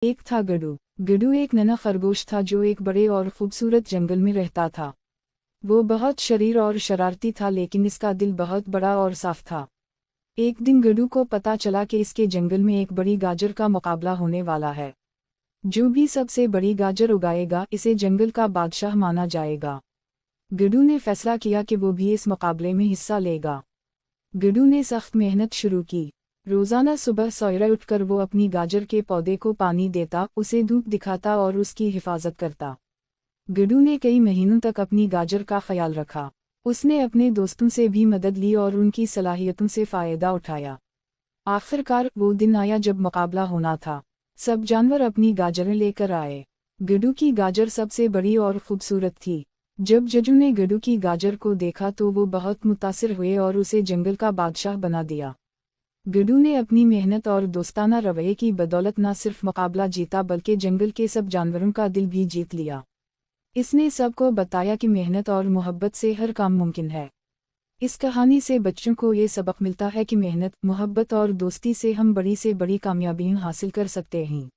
एक था गडू। गडू एक नन्हा खरगोश था जो एक बड़े और खूबसूरत जंगल में रहता था। वो बहुत शरीर और शरारती था, लेकिन इसका दिल बहुत बड़ा और साफ था। एक दिन गडू को पता चला कि इसके जंगल में एक बड़ी गाजर का मुकाबला होने वाला है। जो भी सबसे बड़ी गाजर उगाएगा इसे जंगल का बादशाह माना जाएगा। गडू ने फैसला किया कि वो भी इस मुकाबले में हिस्सा लेगा। गडू ने सख्त मेहनत शुरू की। रोजाना सुबह सवेरे उठकर वो अपनी गाजर के पौधे को पानी देता, उसे धूप दिखाता और उसकी हिफाजत करता। गडू ने कई महीनों तक अपनी गाजर का ख्याल रखा। उसने अपने दोस्तों से भी मदद ली और उनकी सलाहियतों से फ़ायदा उठाया। आखिरकार वो दिन आया जब मुकाबला होना था। सब जानवर अपनी गाजरें लेकर आए। गडू की गाजर सबसे बड़ी और खूबसूरत थी। जब जजू ने गडू की गाजर को देखा तो वो बहुत मुतासिर हुए और उसे जंगल का बादशाह बना दिया। गडू ने अपनी मेहनत और दोस्ताना रवैये की बदौलत न सिर्फ मुकाबला जीता बल्कि जंगल के सब जानवरों का दिल भी जीत लिया। इसने सबको बताया कि मेहनत और मोहब्बत से हर काम मुमकिन है। इस कहानी से बच्चों को ये सबक मिलता है कि मेहनत, मोहब्बत और दोस्ती से हम बड़ी से बड़ी कामयाबियां हासिल कर सकते हैं।